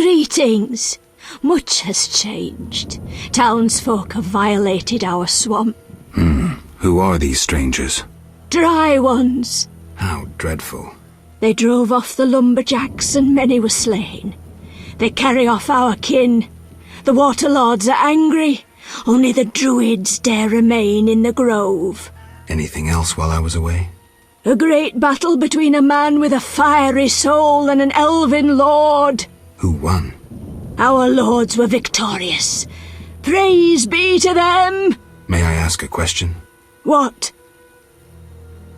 Greetings. Much has changed. Townsfolk have violated our swamp. Who are these strangers? Dry ones. How dreadful. They drove off the lumberjacks and many were slain. They carry off our kin. The Waterlords are angry. Only the Druids dare remain in the grove. Anything else while I was away? A great battle between a man with a fiery soul and an elven lord. Who won? Our lords were victorious. Praise be to them! May I ask a question? What?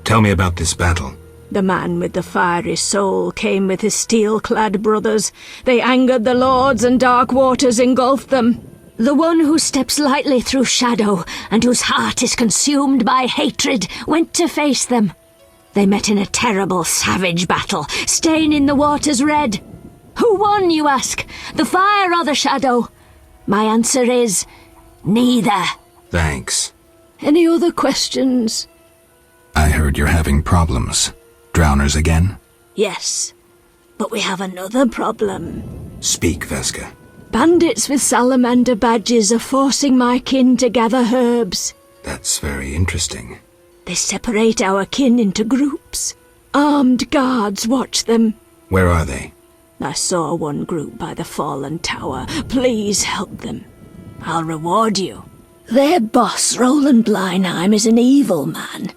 Tell me about this battle. The man with the fiery soul came with his steel-clad brothers. They angered the lords and dark waters engulfed them. The one who steps lightly through shadow and whose heart is consumed by hatred went to face them. They met in a terrible, savage battle, staining the waters red. Who won, you ask? The fire or the shadow? My answer is, neither. Thanks. Any other questions? I heard you're having problems. Drowners again? Yes, but we have another problem. Speak, Vesca. Bandits with salamander badges are forcing my kin to gather herbs. That's very interesting. They separate our kin into groups. Armed guards watch them. Where are they? I saw one group by the fallen tower. Please help them. I'll reward you. Their boss, Roland Bleinheim, is an evil man.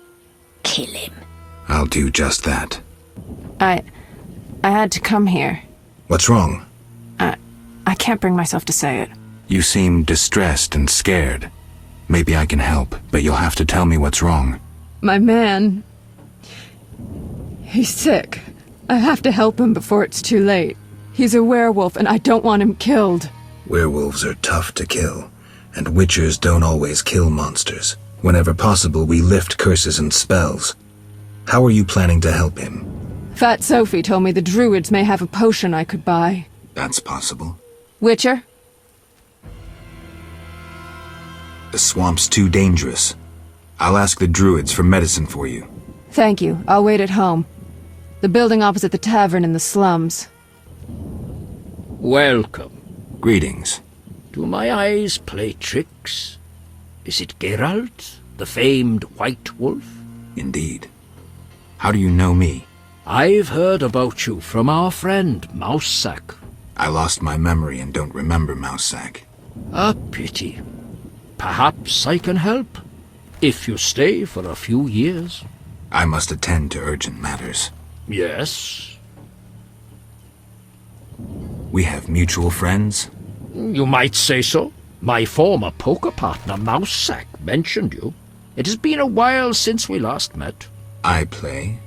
Kill him. I'll do just that. I had to come here. What's wrong? I can't bring myself to say it. You seem distressed and scared. Maybe I can help, but you'll have to tell me what's wrong. My man... he's sick. I have to help him before it's too late. He's a werewolf, and I don't want him killed. Werewolves are tough to kill, and witchers don't always kill monsters. Whenever possible, we lift curses and spells. How are you planning to help him? Fat Sophie told me the druids may have a potion I could buy. That's possible. Witcher? The swamp's too dangerous. I'll ask the druids for medicine for you. Thank you. I'll wait at home. The building opposite the tavern in the slums. Welcome. Greetings. Do my eyes play tricks? Is it Geralt, the famed White Wolf? Indeed. How do you know me? I've heard about you from our friend, Mousesack. I lost my memory and don't remember Mousesack. A pity. Perhaps I can help, if you stay for a few years. I must attend to urgent matters. Yes? We have mutual friends? You might say so. My former poker partner, Mousesack, mentioned you. It has been a while since we last met. I play,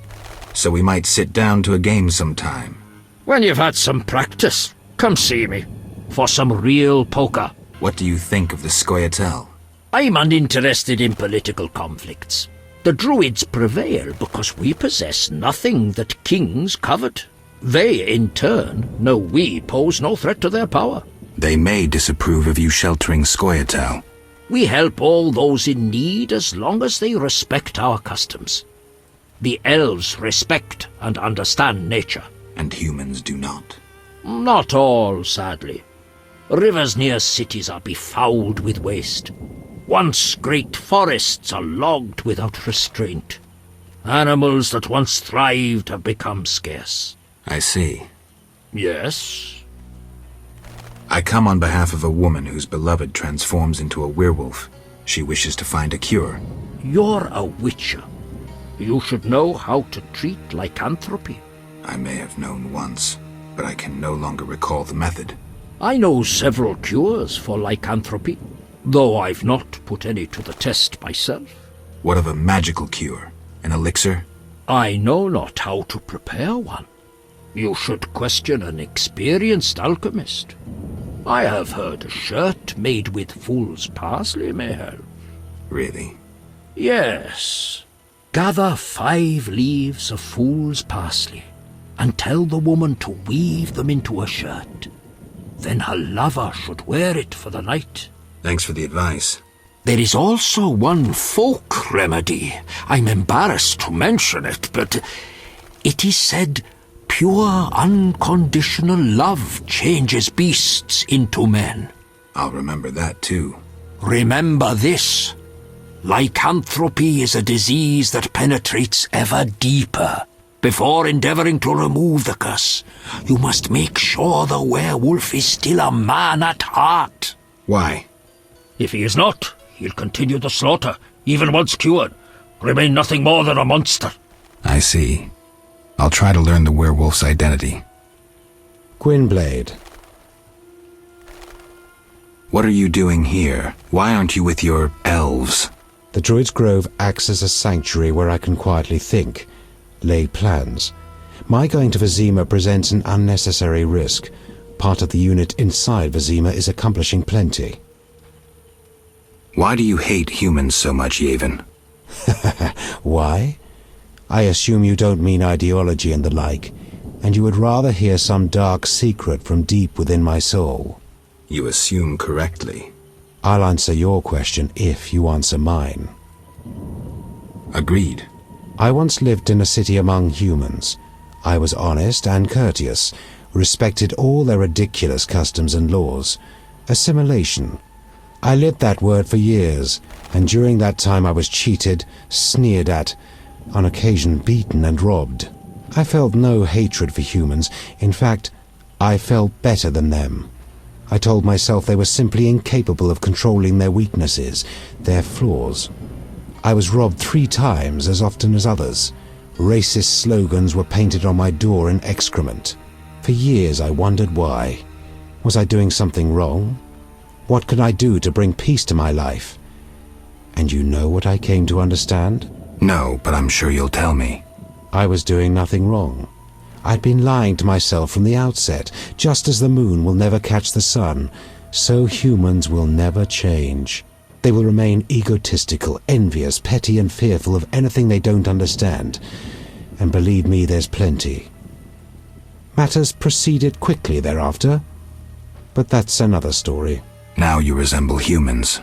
so we might sit down to a game sometime. When you've had some practice, come see me, for some real poker. What do you think of the Scoia'tael? I'm uninterested in political conflicts. The Druids prevail because we possess nothing that kings covet. They, in turn, know we pose no threat to their power. They may disapprove of you sheltering Scoia'tael. We help all those in need as long as they respect our customs. The elves respect and understand nature. And humans do not. Not all, sadly. Rivers near cities are befouled with waste. Once great forests are logged without restraint. Animals that once thrived have become scarce. I see. Yes? I come on behalf of a woman whose beloved transforms into a werewolf. She wishes to find a cure. You're a witcher. You should know how to treat lycanthropy. I may have known once, but I can no longer recall the method. I know several cures for lycanthropy, though I've not put any to the test myself. What of a magical cure? An elixir? I know not how to prepare one. You should question an experienced alchemist. I have heard a shirt made with fool's parsley may help. Really? Yes. Gather 5 leaves of fool's parsley and tell the woman to weave them into a shirt. Then her lover should wear it for the night. Thanks for the advice. There is also one folk remedy. I'm embarrassed to mention it, but it is said Pure, unconditional love changes beasts into men. I'll remember that too. Remember this. Lycanthropy is a disease that penetrates ever deeper. Before endeavoring to remove the curse, you must make sure the werewolf is still a man at heart. Why? If he is not, he'll continue the slaughter, even once cured. Remain nothing more than a monster. I see. I'll try to learn the werewolf's identity. Gwynblade. What are you doing here? Why aren't you with your elves? The Druid's Grove acts as a sanctuary where I can quietly think, lay plans. My going to Vizima presents an unnecessary risk. Part of the unit inside Vizima is accomplishing plenty. Why do you hate humans so much, Yavin? Why? I assume you don't mean ideology and the like, and you would rather hear some dark secret from deep within my soul. You assume correctly. I'll answer your question if you answer mine. Agreed. I once lived in a city among humans. I was honest and courteous, respected all their ridiculous customs and laws. Assimilation. I lived that word for years, and during that time I was cheated, sneered at, on occasion beaten and robbed. I felt no hatred for humans. In fact, I felt better than them. I told myself they were simply incapable of controlling their weaknesses, their flaws. I was robbed 3 times as often as others. Racist slogans were painted on my door in excrement. For years I wondered why. Was I doing something wrong? What could I do to bring peace to my life? And you know what I came to understand? No, but I'm sure you'll tell me. I was doing nothing wrong. I'd been lying to myself from the outset. Just as the moon will never catch the sun, so humans will never change. They will remain egotistical, envious, petty and fearful of anything they don't understand. And believe me, there's plenty. Matters proceeded quickly thereafter, but that's another story. Now you resemble humans.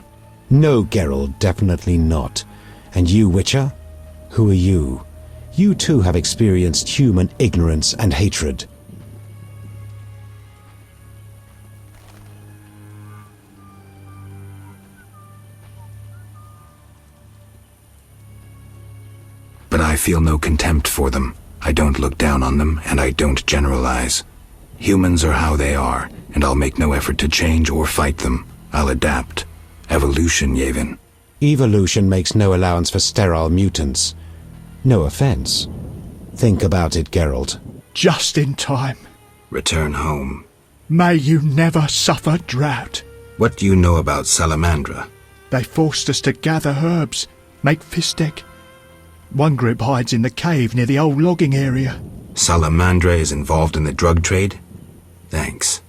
No, Geralt, definitely not. And you, Witcher? Who are you? You too have experienced human ignorance and hatred. But I feel no contempt for them. I don't look down on them, and I don't generalize. Humans are how they are, and I'll make no effort to change or fight them. I'll adapt. Evolution, Yavin. Evolution makes no allowance for sterile mutants. No offense. Think about it, Geralt. Just in time. Return home. May you never suffer drought. What do you know about Salamandra? They forced us to gather herbs, make fistek. One group hides in the cave near the old logging area. Salamandra is involved in the drug trade? Thanks.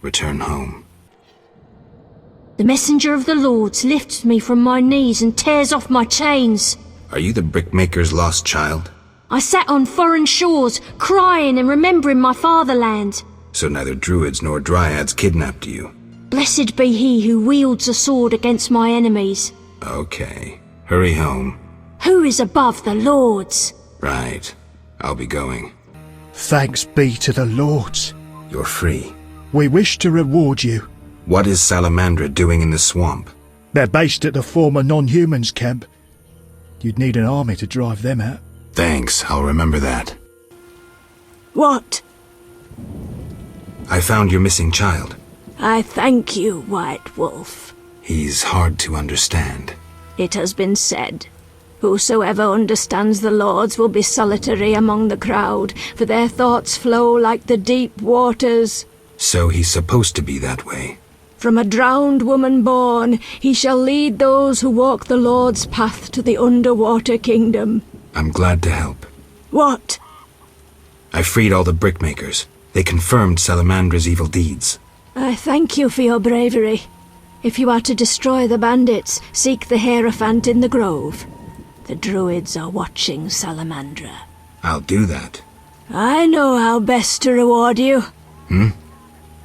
Return home. The messenger of the Lords lifts me from my knees and tears off my chains. Are you the brickmaker's lost child? I sat on foreign shores, crying and remembering my fatherland. So neither druids nor dryads kidnapped you. Blessed be he who wields a sword against my enemies. Okay. Hurry home. Who is above the Lords? Right. I'll be going. Thanks be to the Lords. You're free. We wish to reward you. What is Salamandra doing in the swamp? They're based at the former non-humans camp. You'd need an army to drive them out. Thanks, I'll remember that. What? I found your missing child. I thank you, White Wolf. He's hard to understand. It has been said, whosoever understands the Lords will be solitary among the crowd, for their thoughts flow like the deep waters. So he's supposed to be that way. From a drowned woman born, he shall lead those who walk the Lord's path to the underwater kingdom. I'm glad to help. What? I freed all the brickmakers. They confirmed Salamandra's evil deeds. I thank you for your bravery. If you are to destroy the bandits, seek the Hierophant in the grove. The druids are watching Salamandra. I'll do that. I know how best to reward you.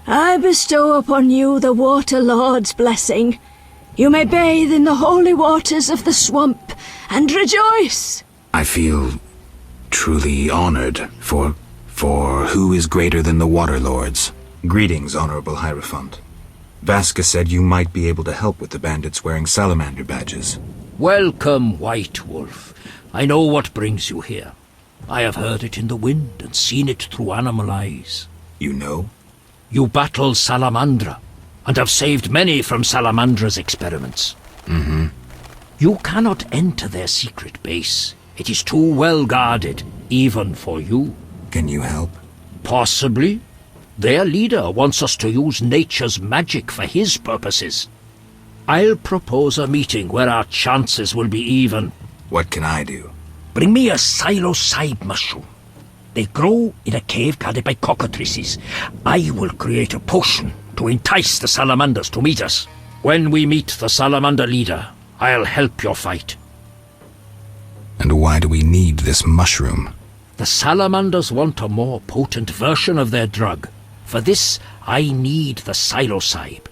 I bestow upon you the Water Lord's blessing. You may bathe in the holy waters of the swamp and rejoice. I feel truly honored for For who is greater than the Water Lords? Greetings, Honorable Hierophant. Vasca said you might be able to help with the bandits wearing salamander badges. Welcome, White Wolf. I know what brings you here. I have heard it in the wind and seen it through animal eyes. You know? You battle Salamandra, and have saved many from Salamandra's experiments. Mm-hmm. You cannot enter their secret base. It is too well guarded, even for you. Can you help? Possibly. Their leader wants us to use nature's magic for his purposes. I'll propose a meeting where our chances will be even. What can I do? Bring me a psilocybe mushroom. They grow in a cave guarded by cockatrices. I will create a potion to entice the salamanders to meet us. When we meet the salamander leader, I'll help your fight. And why do we need this mushroom? The salamanders want a more potent version of their drug. For this, I need the psilocybe.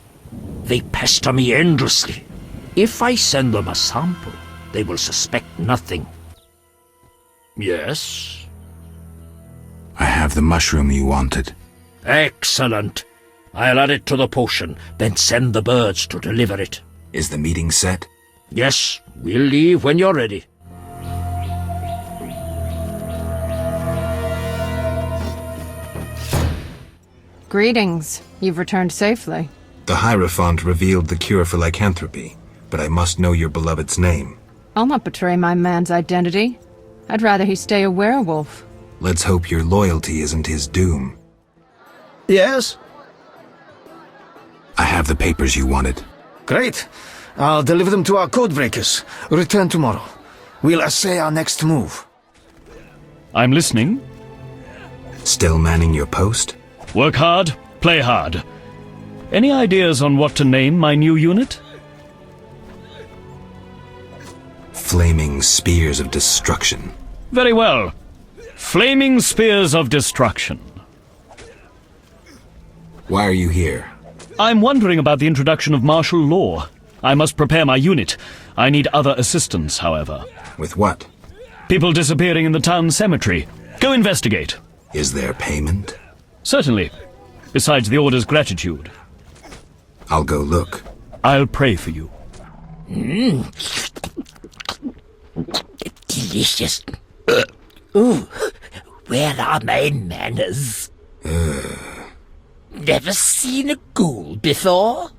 They pester me endlessly. If I send them a sample, they will suspect nothing. Yes? I have the mushroom you wanted. Excellent. I'll add it to the potion, then send the birds to deliver it. Is the meeting set? Yes, we'll leave when you're ready. Greetings. You've returned safely. The Hierophant revealed the cure for lycanthropy, but I must know your beloved's name. I'll not betray my man's identity. I'd rather he stay a werewolf. Let's hope your loyalty isn't his doom. Yes? I have the papers you wanted. Great. I'll deliver them to our codebreakers. Return tomorrow. We'll assay our next move. I'm listening. Still manning your post? Work hard, play hard. Any ideas on what to name my new unit? Flaming Spears of Destruction. Very well. Flaming Spears of Destruction. Why are you here? I'm wondering about the introduction of martial law. I must prepare my unit. I need other assistance, however. With what? People disappearing in the town cemetery. Go investigate. Is there payment? Certainly. Besides the order's gratitude. I'll go look. I'll pray for you. Delicious. Ooh, where are my manners? Never seen a ghoul before?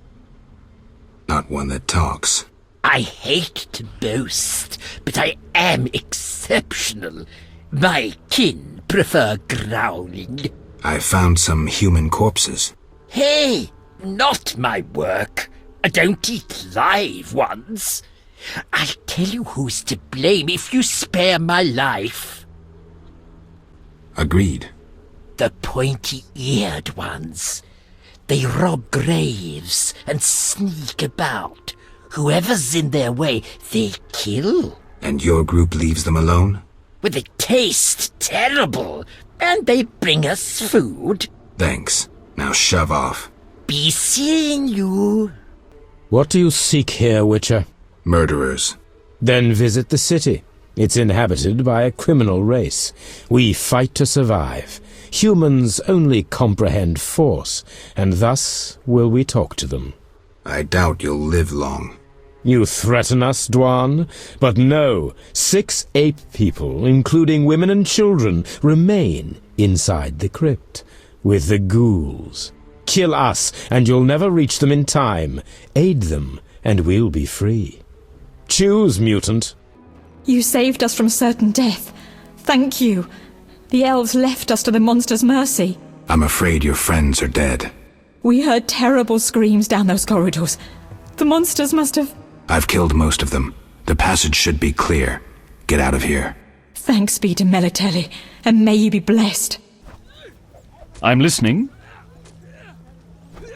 Not one that talks. I hate to boast, but I am exceptional. My kin prefer growling. I found some human corpses. Hey, not my work. I don't eat live ones. I'll tell you who's to blame if you spare my life. Agreed. The pointy-eared ones. They rob graves and sneak about. Whoever's in their way, they kill. And your group leaves them alone? But they taste terrible, and they bring us food. Thanks. Now shove off. Be seeing you. What do you seek here, Witcher? Murderers. Then visit the city. It's inhabited by a criminal race. We fight to survive. Humans only comprehend force, and thus will we talk to them. I doubt you'll live long. You threaten us, Dwan? But no, 6 ape people, including women and children, remain inside the crypt, with the ghouls. Kill us, and you'll never reach them in time. Aid them, and we'll be free. Choose, mutant. You saved us from certain death. Thank you. The elves left us to the monster's mercy. I'm afraid your friends are dead. We heard terrible screams down those corridors. The monsters must have... I've killed most of them. The passage should be clear. Get out of here. Thanks be to Melitelli, and may you be blessed. I'm listening.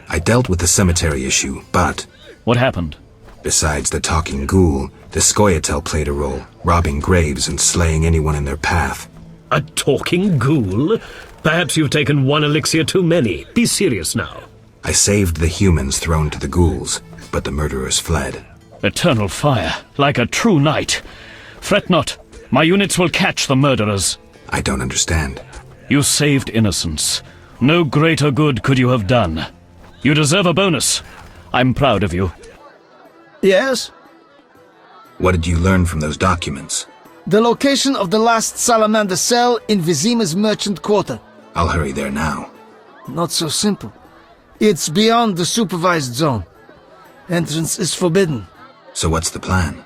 I dealt with the cemetery issue, but... What happened? Besides the talking ghoul, the Scoia'tael played a role, robbing graves and slaying anyone in their path. A talking ghoul? Perhaps you've taken one elixir too many. Be serious now. I saved the humans thrown to the ghouls, but the murderers fled. Eternal fire, like a true knight. Fret not, my units will catch the murderers. I don't understand. You saved innocence. No greater good could you have done. You deserve a bonus. I'm proud of you. Yes? What did you learn from those documents? The location of the last salamander cell in Vizima's merchant quarter. I'll hurry there now. Not so simple. It's beyond the supervised zone. Entrance is forbidden. So what's the plan?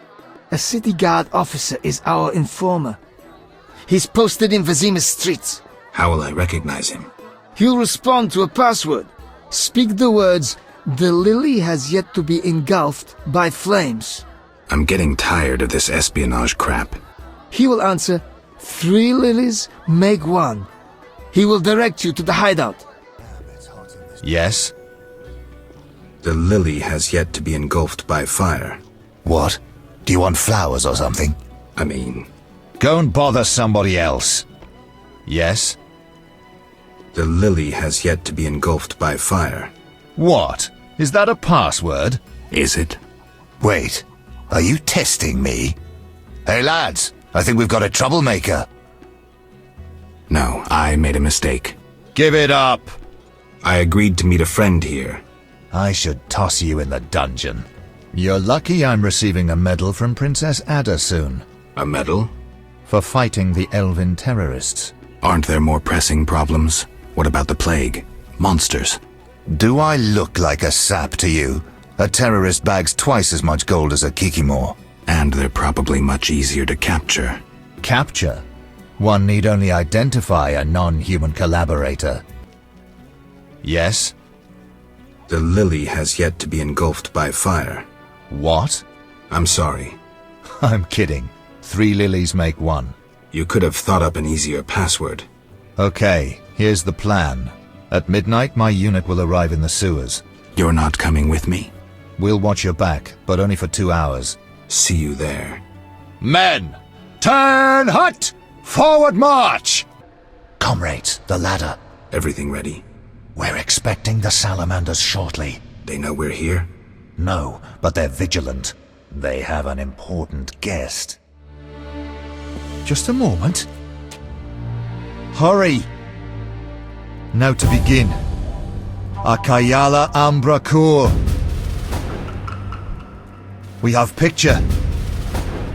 A city guard officer is our informer. He's posted in Vizima's streets. How will I recognize him? He'll respond to a password. Speak the words, "The lily has yet to be engulfed by flames." I'm getting tired of this espionage crap. He will answer, "3 lilies make 1." He will direct you to the hideout. Yes? The lily has yet to be engulfed by fire. What? Do you want flowers or something? I mean... Go and bother somebody else. Yes? The lily has yet to be engulfed by fire. What? Is that a password? Is it? Wait, are you testing me? Hey lads, I think we've got a troublemaker. No, I made a mistake. Give it up! I agreed to meet a friend here. I should toss you in the dungeon. You're lucky I'm receiving a medal from Princess Ada soon. A medal? For fighting the elven terrorists. Aren't there more pressing problems? What about the plague? Monsters? Do I look like a sap to you? A terrorist bags twice as much gold as a Kikimor. And they're probably much easier to capture. Capture? One need only identify a non-human collaborator. Yes? The lily has yet to be engulfed by fire. What? I'm sorry. I'm kidding. 3 lilies make 1. You could have thought up an easier password. Okay, here's the plan. At midnight, my unit will arrive in the sewers. You're not coming with me? We'll watch your back, but only for 2 hours. See you there. Men! Turn hut! Forward march! Comrades, the ladder. Everything ready? We're expecting the salamanders shortly. They know we're here? No, but they're vigilant. They have an important guest. Just a moment. Hurry! Now to begin. Akayala Ambra Kur. We have picture.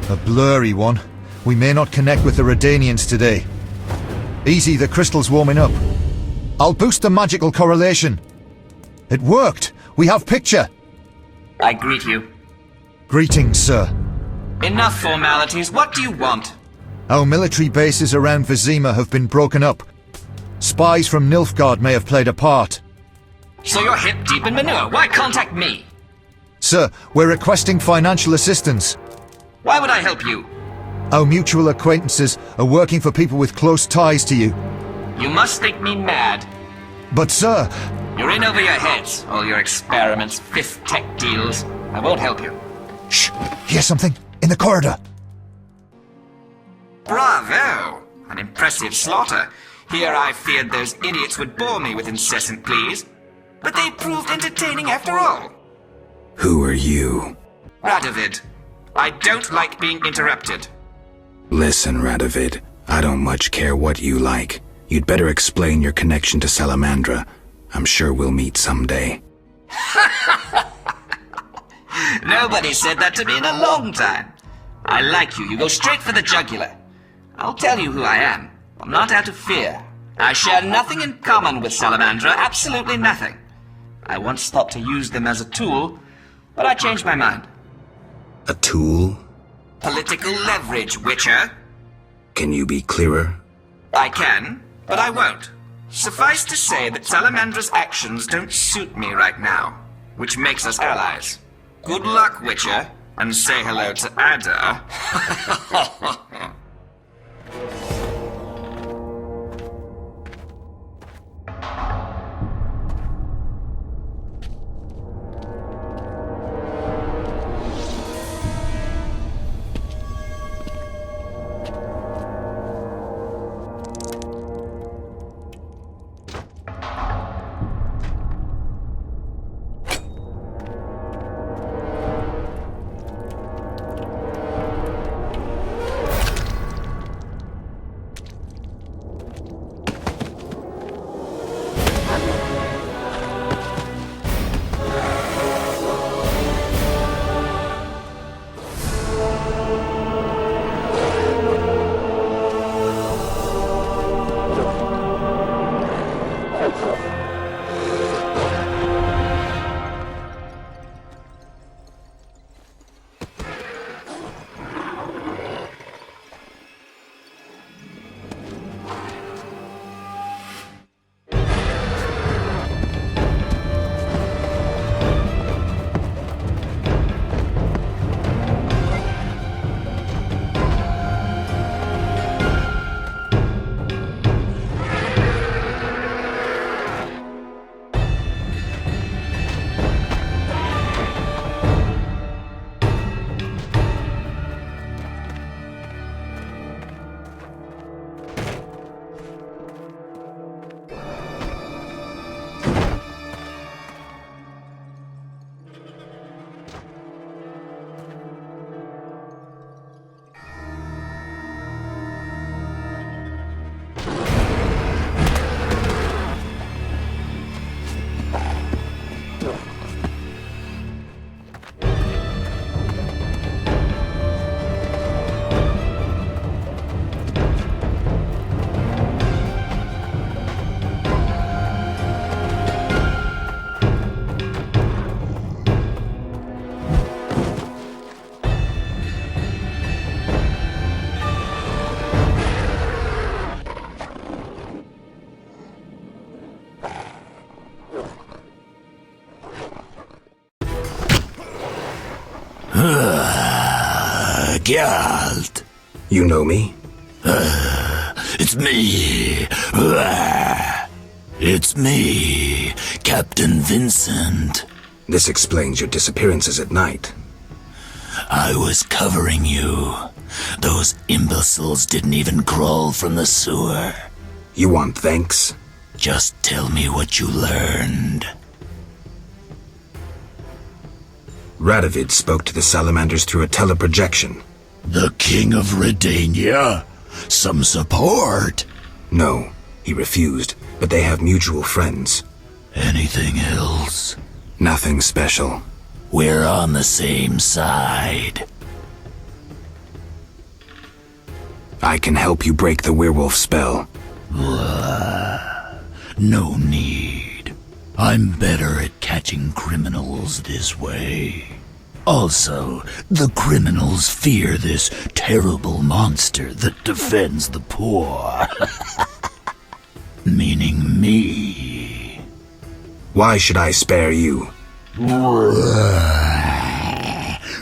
A blurry one. We may not connect with the Redanians today. Easy, the crystal's warming up. I'll boost the magical correlation. It worked! We have picture! I greet you. Greetings, sir. Enough formalities. What do you want? Our military bases around Vizima have been broken up. Spies from Nilfgaard may have played a part. So you're hip deep in manure. Why contact me? Sir, we're requesting financial assistance. Why would I help you? Our mutual acquaintances are working for people with close ties to you. You must think me mad. But sir... You're in over your heads. All your experiments, fifth tech deals. I won't help you. Shh! Hear something? In the corridor! Bravo! An impressive slaughter. Here I feared those idiots would bore me with incessant pleas. But they proved entertaining after all. Who are you? Radovid. I don't like being interrupted. Listen, Radovid. I don't much care what you like. You'd better explain your connection to Salamandra. I'm sure we'll meet someday. Nobody said that to me in a long time. I like you. You go straight for the jugular. I'll tell you who I am. I'm not out of fear. I share nothing in common with Salamandra. Absolutely nothing. I once thought to use them as a tool, but I changed my mind. A tool? Political leverage, Witcher. Can you be clearer? I can, but I won't. Suffice to say that Salamandra's actions don't suit me right now, which makes us allies. Good luck, Witcher, and say hello to Ada. Geralt. You know me? It's me. It's me, Captain Vincent. This explains your disappearances at night. I was covering you. Those imbeciles didn't even crawl from the sewer. You want thanks? Just tell me what you learned. Radovid spoke to the salamanders through a teleprojection. The King of Redania? Some support? No, he refused, but they have mutual friends. Anything else? Nothing special. We're on the same side. I can help you break the werewolf spell. No need. I'm better at catching criminals this way. Also, the criminals fear this terrible monster that defends the poor. Meaning me. Why should I spare you?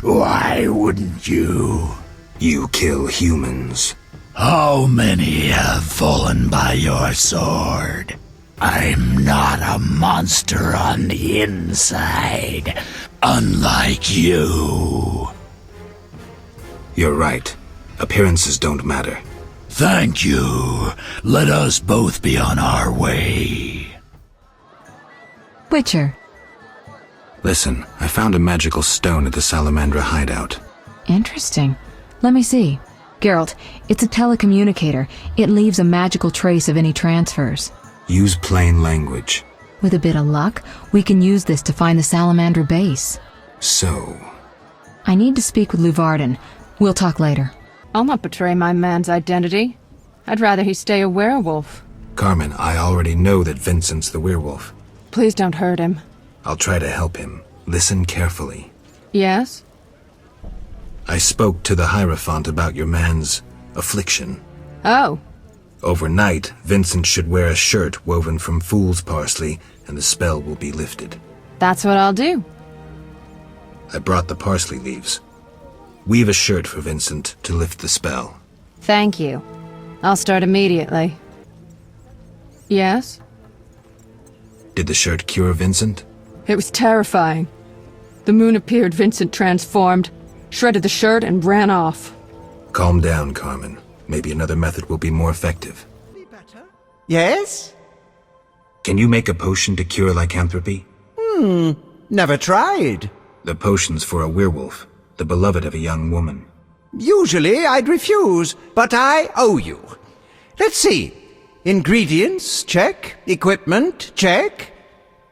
Why wouldn't you? You kill humans. How many have fallen by your sword? I'm not a monster on the inside, unlike you. You're right. Appearances don't matter. Thank you. Let us both be on our way. Witcher. Listen, I found a magical stone at the Salamandra hideout. Interesting. Let me see. Geralt, it's a telecommunicator. It leaves a magical trace of any transfers. Use plain language. With a bit of luck, we can use this to find the Salamander base. So... I need to speak with Luvarden. We'll talk later. I'll not betray my man's identity. I'd rather he stay a werewolf. Carmen, I already know that Vincent's the werewolf. Please don't hurt him. I'll try to help him. Listen carefully. Yes? I spoke to the Hierophant about your man's affliction. Oh. Overnight, Vincent should wear a shirt woven from fool's parsley, and the spell will be lifted. That's what I'll do. I brought the parsley leaves. Weave a shirt for Vincent to lift the spell. Thank you. I'll start immediately. Yes? Did the shirt cure Vincent? It was terrifying. The moon appeared, Vincent transformed, shredded the shirt, and ran off. Calm down, Carmen. Maybe another method will be more effective. Yes? Can you make a potion to cure lycanthropy? Never tried. The potion's for a werewolf, the beloved of a young woman. Usually I'd refuse, but I owe you. Let's see. Ingredients, check. Equipment, check.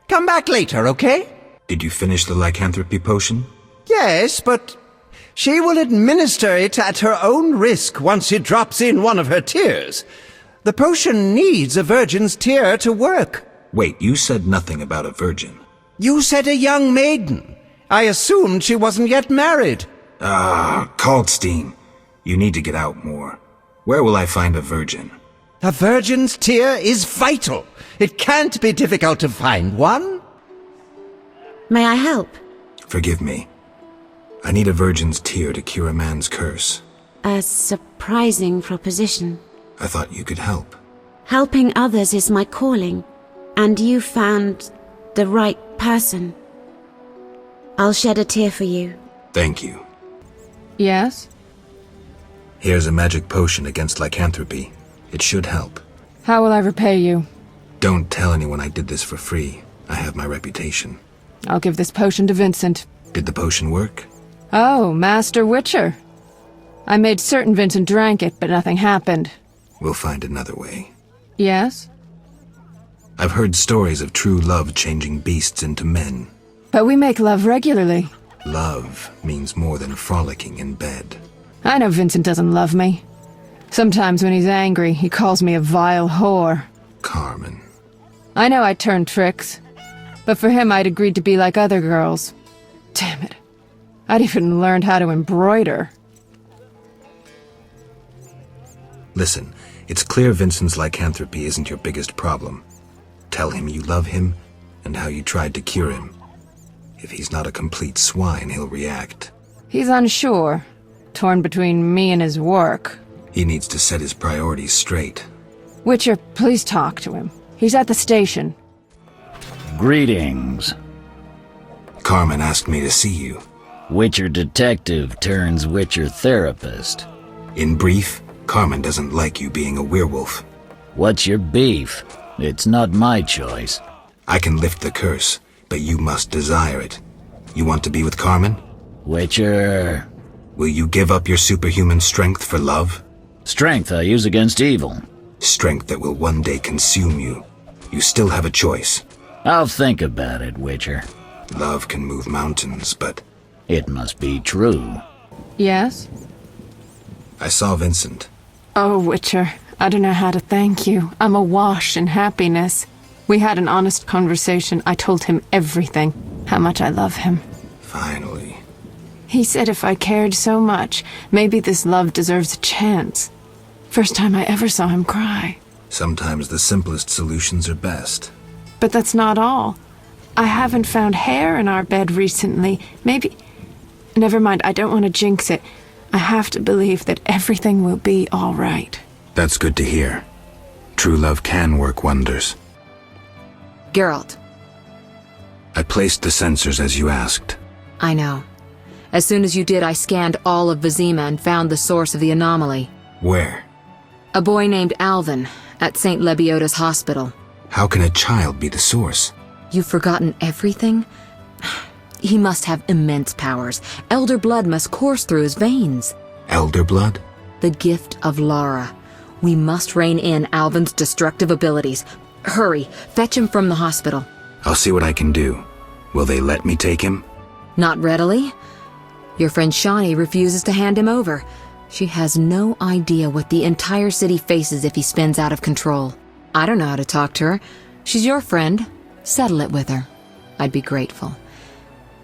Come back later, okay? Did you finish the lycanthropy potion? Yes, but she will administer it at her own risk once she drops in one of her tears. The potion needs a virgin's tear to work. Wait, you said nothing about a virgin. You said a young maiden. I assumed she wasn't yet married. Kalkstein. You need to get out more. Where will I find a virgin? A virgin's tear is vital. It can't be difficult to find one. May I help? Forgive me. I need a virgin's tear to cure a man's curse. A surprising proposition. I thought you could help. Helping others is my calling, and you found the right person. I'll shed a tear for you. Thank you. Yes? Here's a magic potion against lycanthropy. It should help. How will I repay you? Don't tell anyone I did this for free. I have my reputation. I'll give this potion to Vincent. Did the potion work? Oh, Master Witcher. I made certain Vincent drank it, but nothing happened. We'll find another way. Yes? I've heard stories of true love changing beasts into men. But we make love regularly. Love means more than frolicking in bed. I know Vincent doesn't love me. Sometimes when he's angry, he calls me a vile whore. Carmen. I know I turned tricks, but for him I'd agreed to be like other girls. Damn it. I'd even learned how to embroider. Listen, it's clear Vincent's lycanthropy isn't your biggest problem. Tell him you love him and how you tried to cure him. If he's not a complete swine, he'll react. He's unsure, torn between me and his work. He needs to set his priorities straight. Witcher, please talk to him. He's at the station. Greetings. Carmen asked me to see you. Witcher detective turns Witcher therapist. In brief, Carmen doesn't like you being a werewolf. What's your beef? It's not my choice. I can lift the curse, but you must desire it. You want to be with Carmen? Witcher... Will you give up your superhuman strength for love? Strength I use against evil. Strength that will one day consume you. You still have a choice. I'll think about it, Witcher. Love can move mountains, but... It must be true. Yes? I saw Vincent. Oh, Witcher, I don't know how to thank you. I'm awash in happiness. We had an honest conversation. I told him everything. How much I love him. Finally. He said if I cared so much, maybe this love deserves a chance. First time I ever saw him cry. Sometimes the simplest solutions are best. But that's not all. I haven't found hair in our bed recently. Maybe... Never mind, I don't want to jinx it. I have to believe that everything will be all right. That's good to hear. True love can work wonders. Geralt. I placed the sensors as you asked. I know. As soon as you did, I scanned all of Vizima and found the source of the anomaly. Where? A boy named Alvin, at St. Lebioda's hospital. How can a child be the source? You've forgotten everything? He must have immense powers. Elder blood must course through his veins. Elder blood? The gift of Lara. We must rein in Alvin's destructive abilities. Hurry, fetch him from the hospital. I'll see what I can do. Will they let me take him? Not readily. Your friend Shani refuses to hand him over. She has no idea what the entire city faces if he spins out of control. I don't know how to talk to her. She's your friend. Settle it with her. I'd be grateful.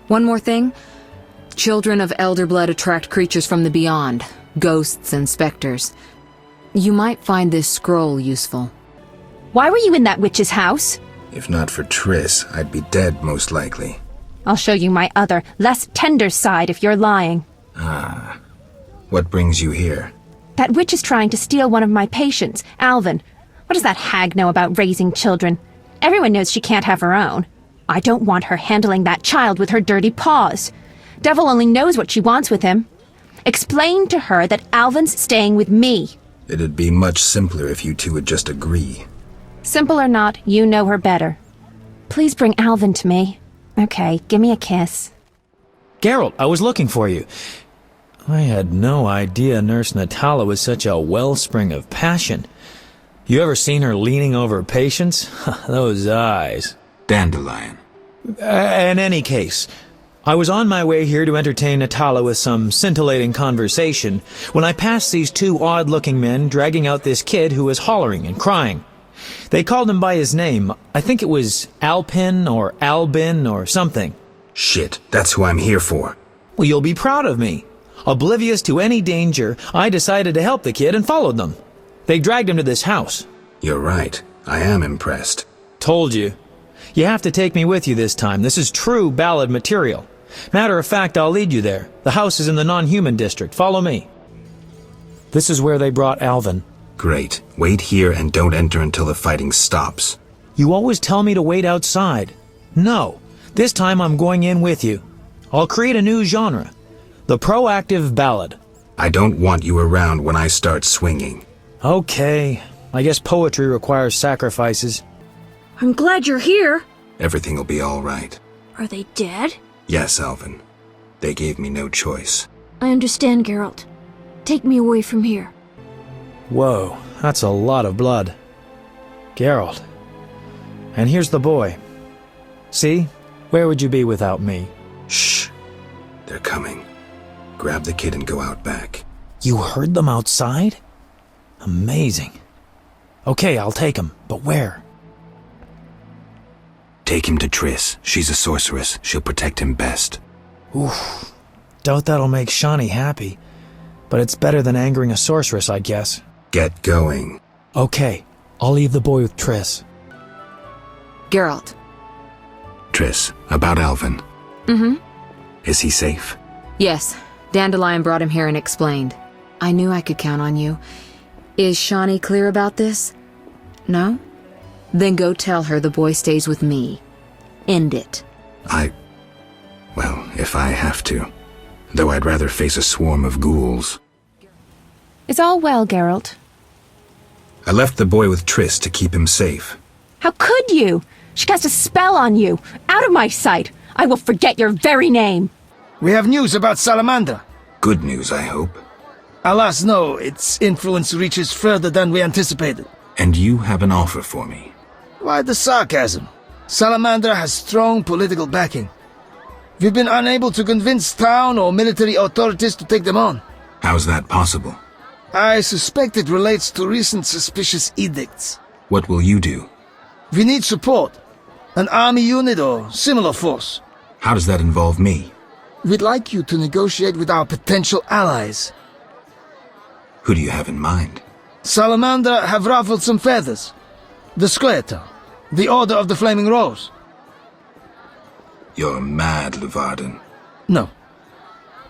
One more thing. Children of Elder Blood attract creatures from the beyond, ghosts and specters. You might find this scroll useful. Why were you in that witch's house? If not for Triss, I'd be dead most likely. I'll show you my other, less tender side if you're lying. Ah. What brings you here? That witch is trying to steal one of my patients, Alvin. What does that hag know about raising children? Everyone knows she can't have her own. I don't want her handling that child with her dirty paws. Devil only knows what she wants with him. Explain to her that Alvin's staying with me. It'd be much simpler if you two would just agree. Simple or not, you know her better. Please bring Alvin to me. Okay, give me a kiss. Geralt, I was looking for you. I had no idea Nurse Natala was such a wellspring of passion. You ever seen her leaning over patients? Those eyes. Dandelion. In any case, I was on my way here to entertain Natala with some scintillating conversation when I passed these two odd-looking men dragging out this kid who was hollering and crying. They called him by his name. I think it was Alpin or Albin or something. Shit, that's who I'm here for. Well, you'll be proud of me. Oblivious to any danger, I decided to help the kid and followed them. They dragged him to this house. You're right. I am impressed. Told you. You have to take me with you this time. This is true ballad material. Matter of fact, I'll lead you there. The house is in the non-human district. Follow me. This is where they brought Alvin. Great. Wait here and don't enter until the fighting stops. You always tell me to wait outside. No. This time I'm going in with you. I'll create a new genre. The proactive ballad. I don't want you around when I start swinging. Okay. I guess poetry requires sacrifices. I'm glad you're here. Everything will be all right. Are they dead? Yes, Alvin. They gave me no choice. I understand, Geralt. Take me away from here. Whoa, that's a lot of blood. Geralt. And here's the boy. See? Where would you be without me? Shh. They're coming. Grab the kid and go out back. You heard them outside? Amazing. Okay, I'll take him, but where? Take him to Triss. She's a sorceress. She'll protect him best. Oof. Doubt that'll make Shani happy. But it's better than angering a sorceress, I guess. Get going. Okay, I'll leave the boy with Triss. Geralt. Triss, about Alvin. Mm-hmm. Is he safe? Yes, Dandelion brought him here and explained. I knew I could count on you. Is Shani clear about this? No? Then go tell her the boy stays with me. End it. Well, if I have to. Though I'd rather face a swarm of ghouls. Is all well, Geralt? I left the boy with Triss to keep him safe. How could you? She cast a spell on you. Out of my sight. I will forget your very name. We have news about Salamandra. Good news, I hope. Alas, no. Its influence reaches further than we anticipated. And you have an offer for me. Why the sarcasm? Salamandra has strong political backing. We've been unable to convince town or military authorities to take them on. How's that possible? I suspect it relates to recent suspicious edicts. What will you do? We need support. An army unit or similar force. How does that involve me? We'd like you to negotiate with our potential allies. Who do you have in mind? Salamandra have ruffled some feathers. The Squaretown. The Order of the Flaming Rose. You're mad, Luvarden. No.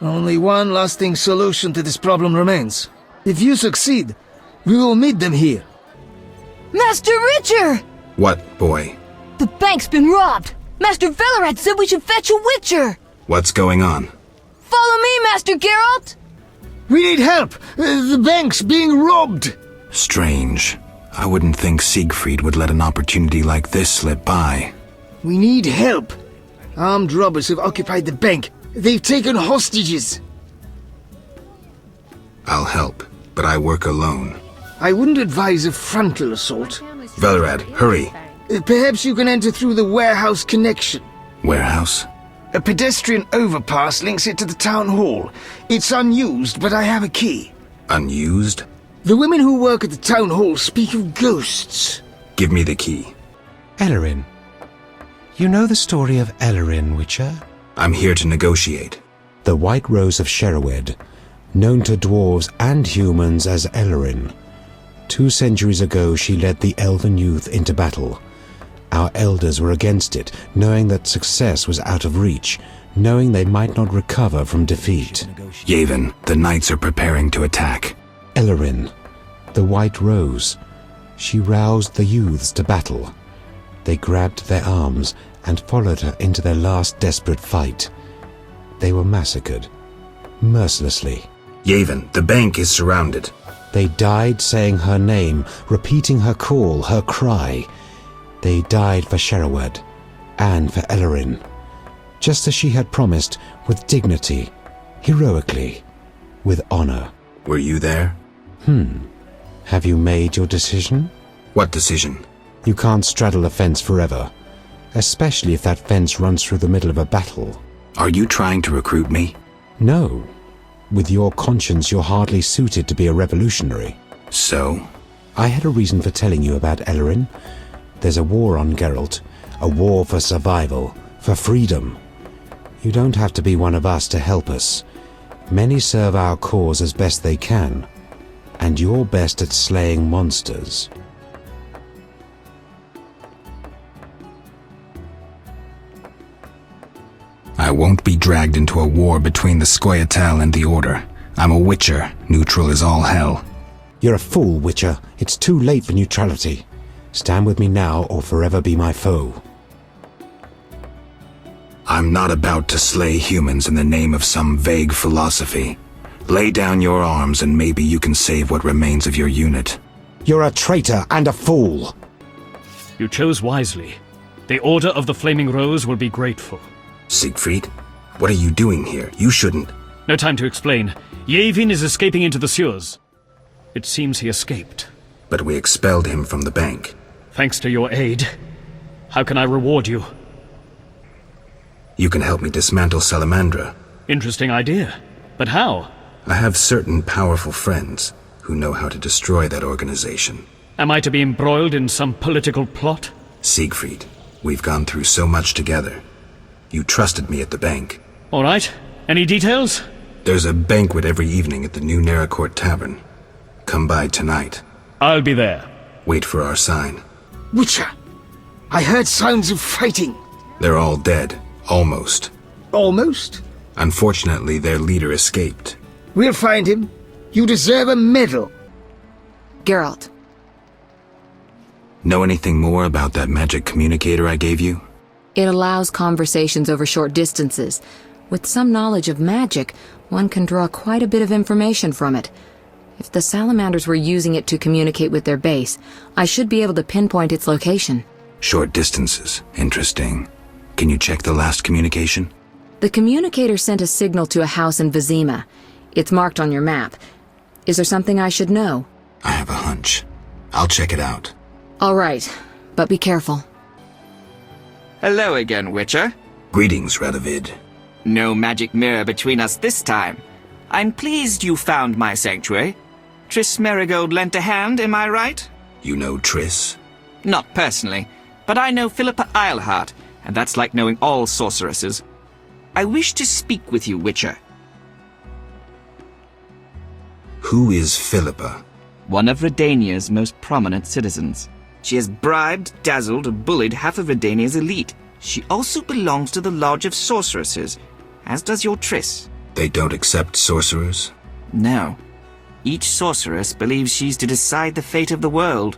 Only one lasting solution to this problem remains. If you succeed, we will meet them here. Master Richard! What, boy? The bank's been robbed. Master Velerad said we should fetch a witcher. What's going on? Follow me, Master Geralt! We need help! The bank's being robbed! Strange. I wouldn't think Siegfried would let an opportunity like this slip by. We need help. Armed robbers have occupied the bank. They've taken hostages. I'll help, but I work alone. I wouldn't advise a frontal assault. Velerad, hurry. Perhaps you can enter through the warehouse connection. Warehouse? A pedestrian overpass links it to the town hall. It's unused, but I have a key. Unused? The women who work at the town hall speak of ghosts. Give me the key. Ellerin. You know the story of Ellerin, Witcher? I'm here to negotiate. The White Rose of Sherwood, known to dwarves and humans as Ellerin. 2 centuries ago she led the elven youth into battle. Our elders were against it, knowing that success was out of reach, knowing they might not recover from defeat. Yavin, the knights are preparing to attack. Ellerin, the White Rose. She roused the youths to battle. They grabbed their arms and followed her into their last desperate fight. They were massacred, mercilessly. Yavin, the bank is surrounded. They died saying her name, repeating her call, her cry. They died for Sherwood and for Ellerin, just as she had promised, with dignity, heroically, with honor. Were you there? Have you made your decision? What decision? You can't straddle a fence forever, especially if that fence runs through the middle of a battle. Are you trying to recruit me? No. With your conscience, you're hardly suited to be a revolutionary. So? I had a reason for telling you about Ellerin. There's a war on Geralt, a war for survival, for freedom. You don't have to be one of us to help us. Many serve our cause as best they can, and you're best at slaying monsters. I won't be dragged into a war between the Scoia'tael and the Order. I'm a Witcher. Neutral is all hell. You're a fool, Witcher. It's too late for neutrality. Stand with me now or forever be my foe. I'm not about to slay humans in the name of some vague philosophy. Lay down your arms and maybe you can save what remains of your unit. You're a traitor and a fool. You chose wisely. The Order of the Flaming Rose will be grateful. Siegfried, what are you doing here? You shouldn't... No time to explain. Yavin is escaping into the sewers. It seems he escaped. But we expelled him from the bank. Thanks to your aid. How can I reward you? You can help me dismantle Salamandra. Interesting idea. But how? I have certain powerful friends who know how to destroy that organization. Am I to be embroiled in some political plot? Siegfried, we've gone through so much together. You trusted me at the bank. All right. Any details? There's a banquet every evening at the new Neracourt Tavern. Come by tonight. I'll be there. Wait for our sign. Witcher! I heard sounds of fighting. They're all dead. Almost. Almost? Unfortunately, their leader escaped. We'll find him. You deserve a medal. Geralt. Know anything more about that magic communicator I gave you? It allows conversations over short distances. With some knowledge of magic, one can draw quite a bit of information from it. If the salamanders were using it to communicate with their base, I should be able to pinpoint its location. Short distances. Interesting. Can you check the last communication? The communicator sent a signal to a house in Vizima. It's marked on your map. Is there something I should know? I have a hunch. I'll check it out. All right, but be careful. Hello again, Witcher. Greetings, Radovid. No magic mirror between us this time. I'm pleased you found my sanctuary. Triss Merigold lent a hand, am I right? You know Triss? Not personally, but I know Philippa Eilhart, and that's like knowing all sorceresses. I wish to speak with you, Witcher. Who is Philippa? One of Redania's most prominent citizens. She has bribed, dazzled, and bullied half of Redania's elite. She also belongs to the Lodge of Sorceresses, as does your Triss. They don't accept sorcerers? No. Each sorceress believes she's to decide the fate of the world.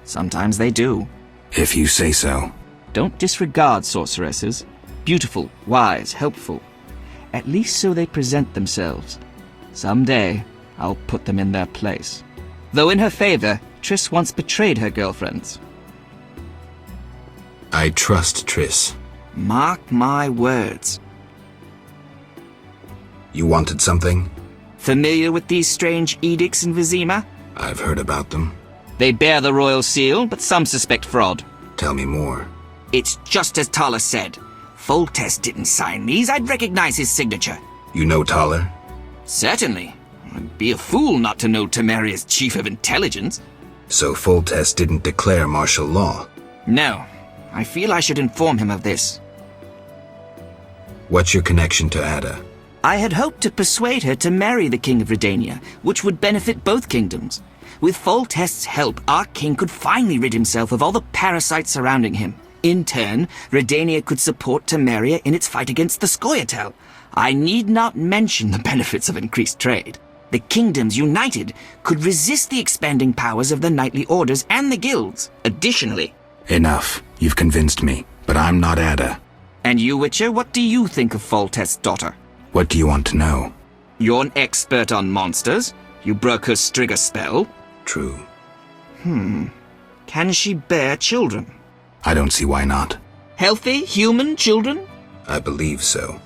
Sometimes they do. If you say so. Don't disregard sorceresses. Beautiful, wise, helpful. At least so they present themselves. Someday, I'll put them in their place. Though in her favor, Triss once betrayed her girlfriends. I trust Triss. Mark my words. You wanted something? Familiar with these strange edicts in Vizima? I've heard about them. They bear the royal seal, but some suspect fraud. Tell me more. It's just as Tala said. Foltest didn't sign these. I'd recognize his signature. You know Taller? Certainly. I'd be a fool not to know Temeria's chief of intelligence. So Foltest didn't declare martial law? No. I feel I should inform him of this. What's your connection to Ada? I had hoped to persuade her to marry the King of Redania, which would benefit both kingdoms. With Foltest's help, our king could finally rid himself of all the parasites surrounding him. In turn, Redania could support Temeria in its fight against the Scoia'tael. I need not mention the benefits of increased trade. The kingdoms united could resist the expanding powers of the knightly orders and the guilds. Additionally... Enough. You've convinced me, but I'm not Ada. And you, Witcher, what do you think of Foltest's daughter? What do you want to know? You're an expert on monsters. You broke her Strigger spell. True. Can she bear children? I don't see why not. Healthy, human children? I believe so.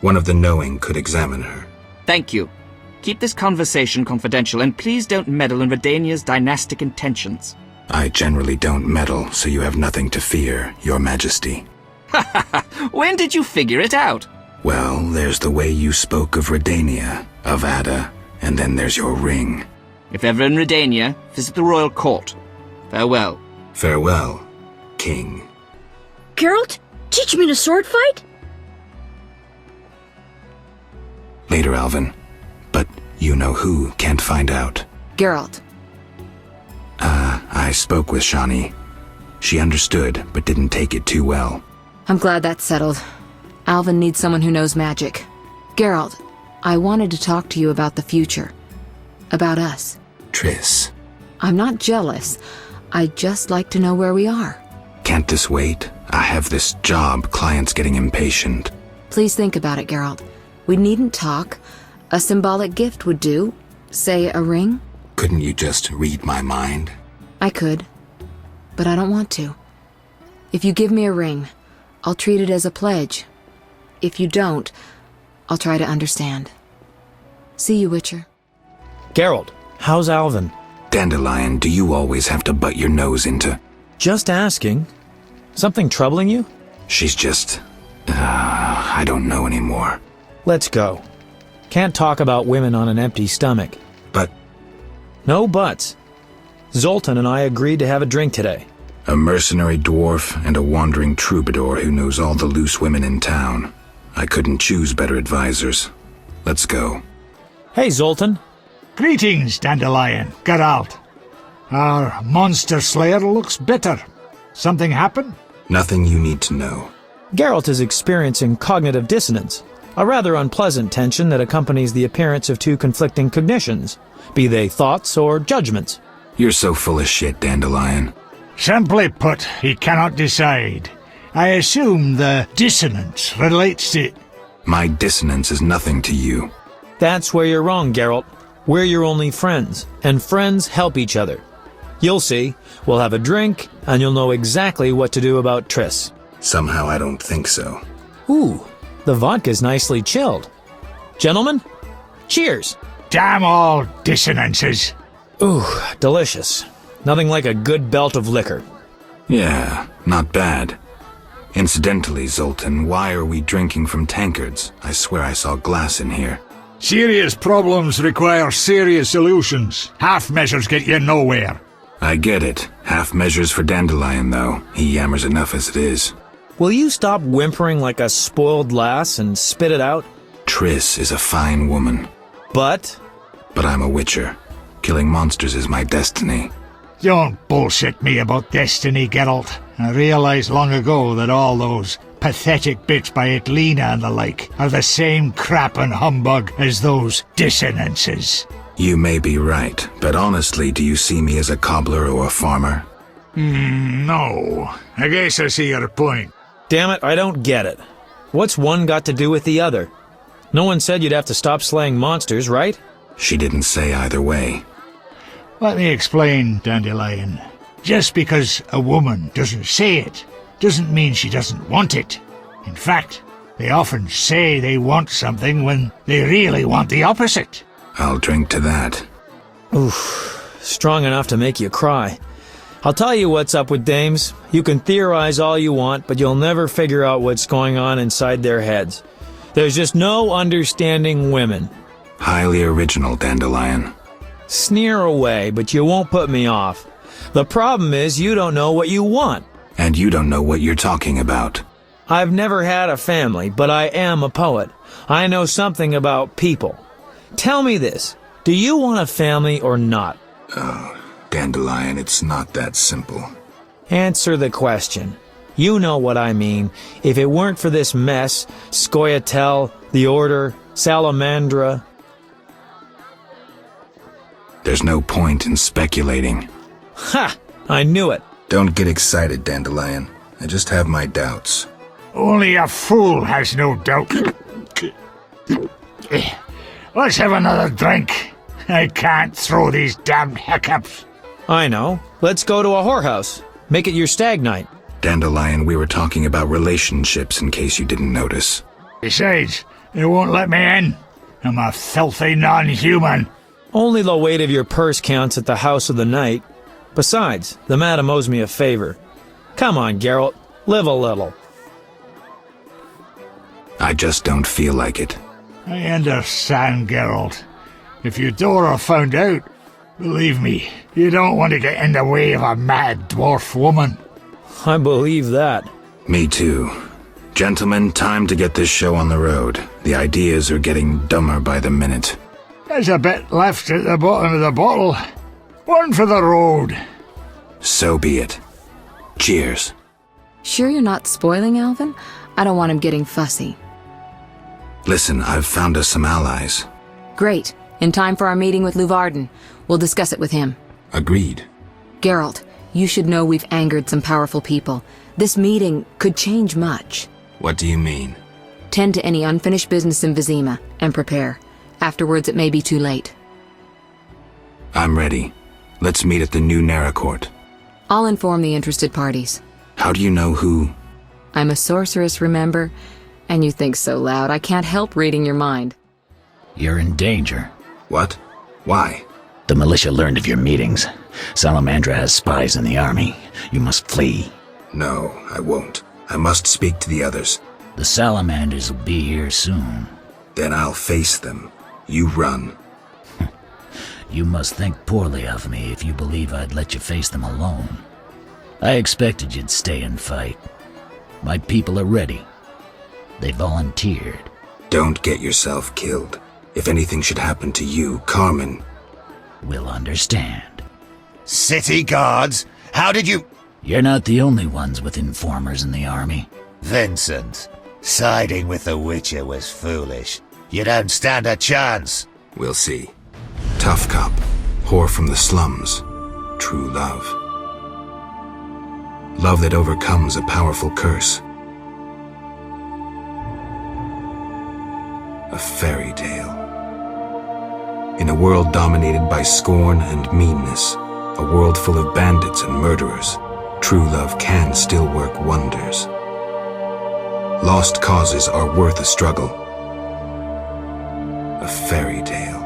One of the knowing could examine her. Thank you. Keep this conversation confidential, and please don't meddle in Redania's dynastic intentions. I generally don't meddle, so you have nothing to fear, Your Majesty. When did you figure it out? Well, there's the way you spoke of Redania, of Ada, and then there's your ring. If ever in Redania, visit the royal court. Farewell. Farewell, King. Geralt, teach me to sword fight? Later, Alvin. But you know who can't find out. Geralt. I spoke with Shani. She understood, but didn't take it too well. I'm glad that's settled. Alvin needs someone who knows magic. Geralt, I wanted to talk to you about the future. About us. Triss. I'm not jealous. I'd just like to know where we are. Can't this wait? I have this job. Client's getting impatient. Please think about it, Geralt. We needn't talk. A symbolic gift would do. Say, a ring? Couldn't you just read my mind? I could. But I don't want to. If you give me a ring, I'll treat it as a pledge. If you don't, I'll try to understand. See you, Witcher. Geralt, how's Alvin? Dandelion, do you always have to butt your nose into... Just asking. Something troubling you? She's just... I don't know anymore. Let's go. Can't talk about women on an empty stomach. But... No buts. Zoltan and I agreed to have a drink today. A mercenary dwarf and a wandering troubadour who knows all the loose women in town. I couldn't choose better advisors. Let's go. Hey, Zoltan. Greetings, Dandelion. Geralt. Our monster slayer looks better. Something happened? Nothing you need to know. Geralt is experiencing cognitive dissonance. A rather unpleasant tension that accompanies the appearance of two conflicting cognitions, be they thoughts or judgments. You're so full of shit, Dandelion. Simply put, he cannot decide. I assume the dissonance relates to... My dissonance is nothing to you. That's where you're wrong, Geralt. We're your only friends, and friends help each other. You'll see. We'll have a drink, and you'll know exactly what to do about Triss. Somehow I don't think so. Ooh, the vodka's nicely chilled. Gentlemen, cheers! Damn all dissonances. Ooh, delicious. Nothing like a good belt of liquor. Yeah, not bad. Incidentally, Zoltan, why are we drinking from tankards? I swear I saw glass in here. Serious problems require serious solutions. Half measures get you nowhere. I get it. Half measures for Dandelion, though. He yammers enough as it is. Will you stop whimpering like a spoiled lass and spit it out? Triss is a fine woman. But I'm a witcher. Killing monsters is my destiny. Don't bullshit me about destiny, Geralt. I realized long ago that all those pathetic bits by Etlina and the like are the same crap and humbug as those dissonances. You may be right, but honestly, do you see me as a cobbler or a farmer? No. I guess I see your point. Damn it, I don't get it. What's one got to do with the other? No one said you'd have to stop slaying monsters, right? She didn't say either way. Let me explain, Dandelion. Just because a woman doesn't say it, doesn't mean she doesn't want it. In fact, they often say they want something when they really want the opposite. I'll drink to that. Oof, strong enough to make you cry. I'll tell you what's up with dames. You can theorize all you want, but you'll never figure out what's going on inside their heads. There's just no understanding women. Highly original, Dandelion. Sneer away, but you won't put me off. The problem is you don't know what you want. And you don't know what you're talking about. I've never had a family, but I am a poet. I know something about people. Tell me this, do you want a family or not? Oh, Dandelion, it's not that simple. Answer the question. You know what I mean. If it weren't for this mess, Scoia'tael, the Order, Salamandra... There's no point in speculating. Ha! I knew it. Don't get excited, Dandelion. I just have my doubts. Only a fool has no doubt. Let's have another drink. I can't throw these damned hiccups. I know. Let's go to a whorehouse. Make it your stag night. Dandelion, we were talking about relationships in case you didn't notice. Besides, they won't let me in. I'm a filthy non-human. Only the weight of your purse counts at the House of the Night. Besides, the madam owes me a favor. Come on, Geralt. Live a little. I just don't feel like it. I understand, Geralt. If Eudora found out, believe me, you don't want to get in the way of a mad dwarf woman. I believe that. Me too. Gentlemen, time to get this show on the road. The ideas are getting dumber by the minute. There's a bit left at the bottom of the bottle. One for the road. So be it. Cheers. Sure you're not spoiling Alvin? I don't want him getting fussy. Listen, I've found us some allies. Great. In time for our meeting with Luvarden. We'll discuss it with him. Agreed. Geralt, you should know we've angered some powerful people. This meeting could change much. What do you mean? Tend to any unfinished business in Vizima, and prepare. Afterwards, it may be too late. I'm ready. Let's meet at the new Naracourt. I'll inform the interested parties. How do you know who? I'm a sorceress, remember? And you think so loud, I can't help reading your mind. You're in danger. What? Why? The militia learned of your meetings. Salamandra has spies in the army. You must flee. No, I won't. I must speak to the others. The Salamanders will be here soon. Then I'll face them. You run. You must think poorly of me if you believe I'd let you face them alone. I expected you'd stay and fight. My people are ready. They volunteered. Don't get yourself killed. If anything should happen to you, Carmen will understand. City guards? How did you... You're not the only ones with informers in the army. Vincent, Siding with the Witcher was foolish. You don't stand a chance. We'll see. Tough cop, whore from the slums, true love. Love that overcomes a powerful curse. A fairy tale. In a world dominated by scorn and meanness, a world full of bandits and murderers, true love can still work wonders. Lost causes are worth a struggle. A fairy tale.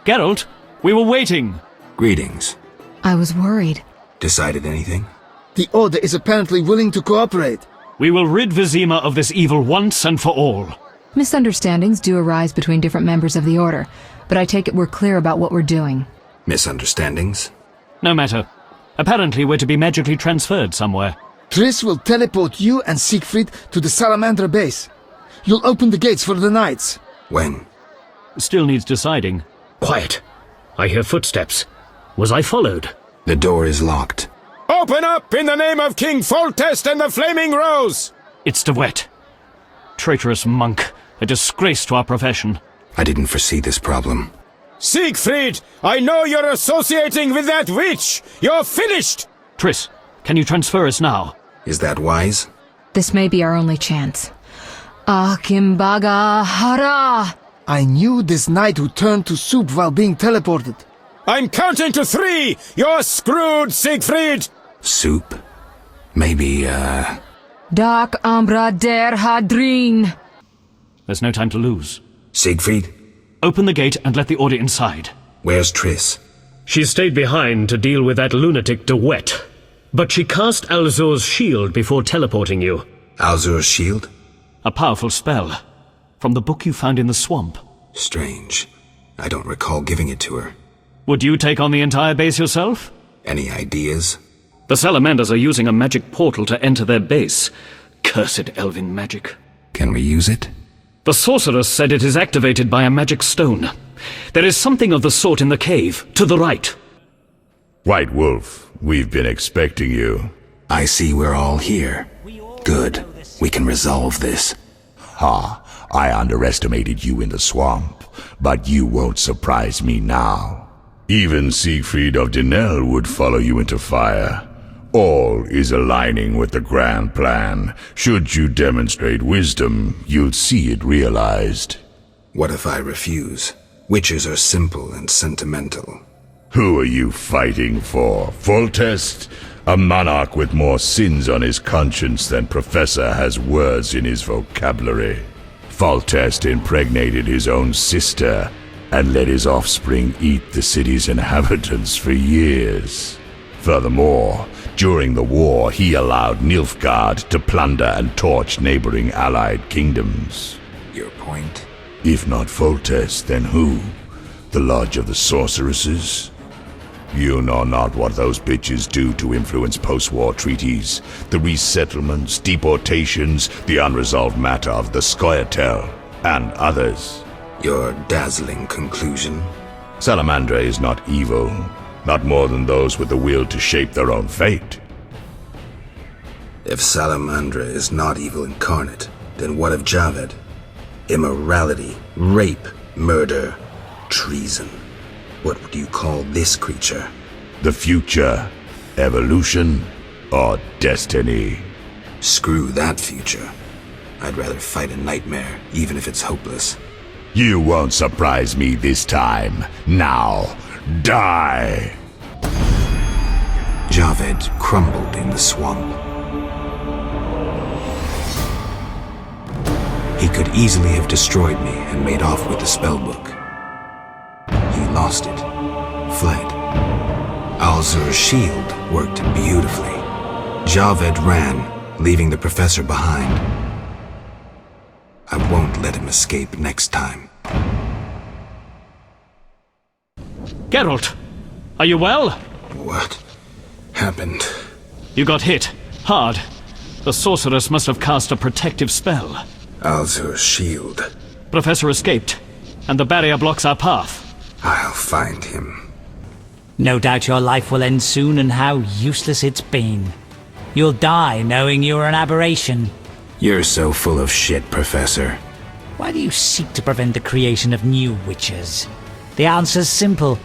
Geralt, we were waiting. Greetings. I was worried. Decided anything? The Order is apparently willing to cooperate. We will rid Vizima of this evil once and for all. Misunderstandings do arise between different members of the Order, but I take it we're clear about what we're doing. Misunderstandings? No matter. Apparently we're to be magically transferred somewhere. Triss will teleport you and Siegfried to the Salamandra base. You'll open the gates for the knights. When? Still needs deciding. Quiet. I hear footsteps. Was I followed? The door is locked. Open up in the name of King Foltest and the Flaming Rose! It's De Wet. Traitorous monk. A disgrace to our profession. I didn't foresee this problem. Siegfried, I know you're associating with that witch! You're finished! Triss, can you transfer us now? Is that wise? This may be our only chance. Akimbaga Hara! I knew this knight who turned to soup while being teleported. I'm counting to 3! You're screwed, Siegfried! Soup? Maybe, Dark Ambra der Hadrin! There's no time to lose. Siegfried? Open the gate and let the Order inside. Where's Triss? She stayed behind to deal with that lunatic De Wet. But she cast Alzur's shield before teleporting you. Alzur's shield? A powerful spell. From the book you found in the swamp. Strange. I don't recall giving it to her. Would you take on the entire base yourself? Any ideas? The Salamanders are using a magic portal to enter their base. Cursed elven magic. Can we use it? The sorceress said it is activated by a magic stone. There is something of the sort in the cave, to the right. White Wolf, we've been expecting you. I see we're all here. Good. We can resolve this. Ha! I underestimated you in the swamp, but you won't surprise me now. Even Siegfried of Denel would follow you into fire. All is aligning with the grand plan. Should you demonstrate wisdom, you'll see it realized. What if I refuse? Witches are simple and sentimental. Who are you fighting for? Foltest? A monarch with more sins on his conscience than Professor has words in his vocabulary. Foltest impregnated his own sister and let his offspring eat the city's inhabitants for years. Furthermore, during the war, he allowed Nilfgaard to plunder and torch neighboring allied kingdoms. Your point? If not Foltest, then who? The Lodge of the Sorceresses? You know not what those bitches do to influence post-war treaties, the resettlements, deportations, the unresolved matter of the Scoia'tael, and others. Your dazzling conclusion? Salamandra is not evil, not more than those with the will to shape their own fate. If Salamandra is not evil incarnate, then what of Javed? Immorality, rape, murder, treason. What would you call this creature? The future, evolution, or destiny? Screw that future. I'd rather fight a nightmare, even if it's hopeless. You won't surprise me this time. Now, die! Javed crumbled in the swamp. He could easily have destroyed me and made off with the spellbook. He lost it, fled. Alzur's shield worked beautifully. Javed ran, leaving the professor behind. I won't let him escape next time. Geralt, are you well? What happened? You got hit, hard. The sorceress must have cast a protective spell. Alzur's shield. Professor escaped, and the barrier blocks our path. I'll find him. No doubt your life will end soon, and how useless it's been. You'll die knowing you're an aberration. You're so full of shit, Professor. Why do you seek to prevent the creation of new witches? The answer's simple.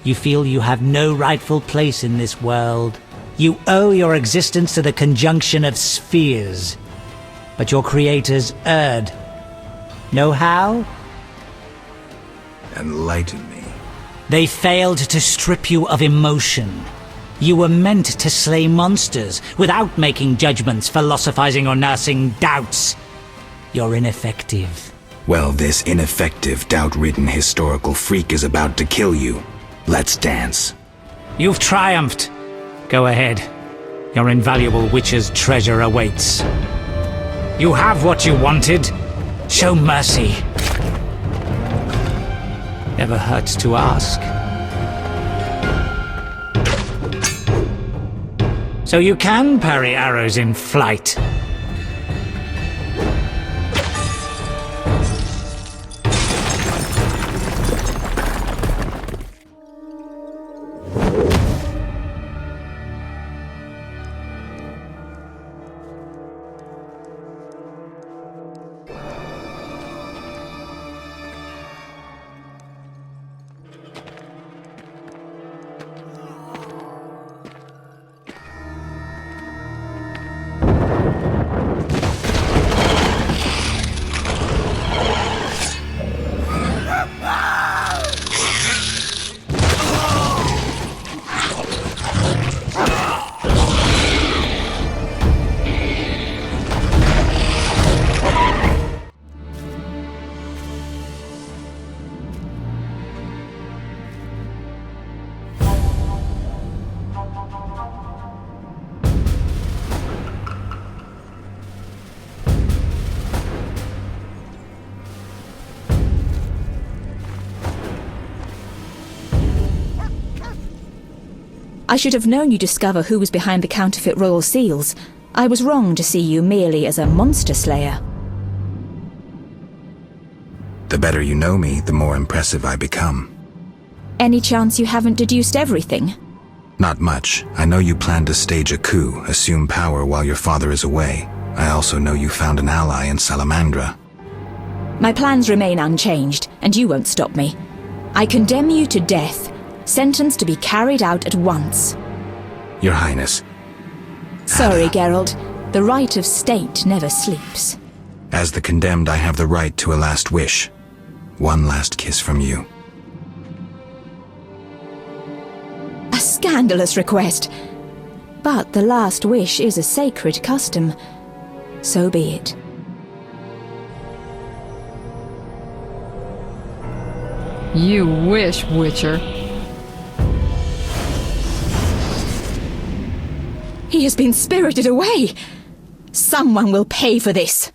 You feel you have no rightful place in this world. You owe your existence to the conjunction of spheres. But your creators erred. Know how? Enlighten me. They failed to strip you of emotion. You were meant to slay monsters without making judgments, philosophizing, or nursing doubts. You're ineffective. Well, this ineffective, doubt-ridden historical freak is about to kill you. Let's dance. You've triumphed. Go ahead. Your invaluable witch's treasure awaits. You have what you wanted. Show mercy. Never hurts to ask. So you can parry arrows in flight. I should have known you'd discover who was behind the counterfeit royal seals. I was wrong to see you merely as a monster slayer. The better you know me, the more impressive I become. Any chance you haven't deduced everything? Not much. I know you plan to stage a coup, assume power while your father is away. I also know you found an ally in Salamandra. My plans remain unchanged, and you won't stop me. I condemn you to death, sentenced to be carried out at once. Your Highness. Sorry, Geralt. The right of state never sleeps. As the condemned, I have the right to a last wish. One last kiss from you. A scandalous request. But the last wish is a sacred custom. So be it. You wish, Witcher. He has been spirited away. Someone will pay for this.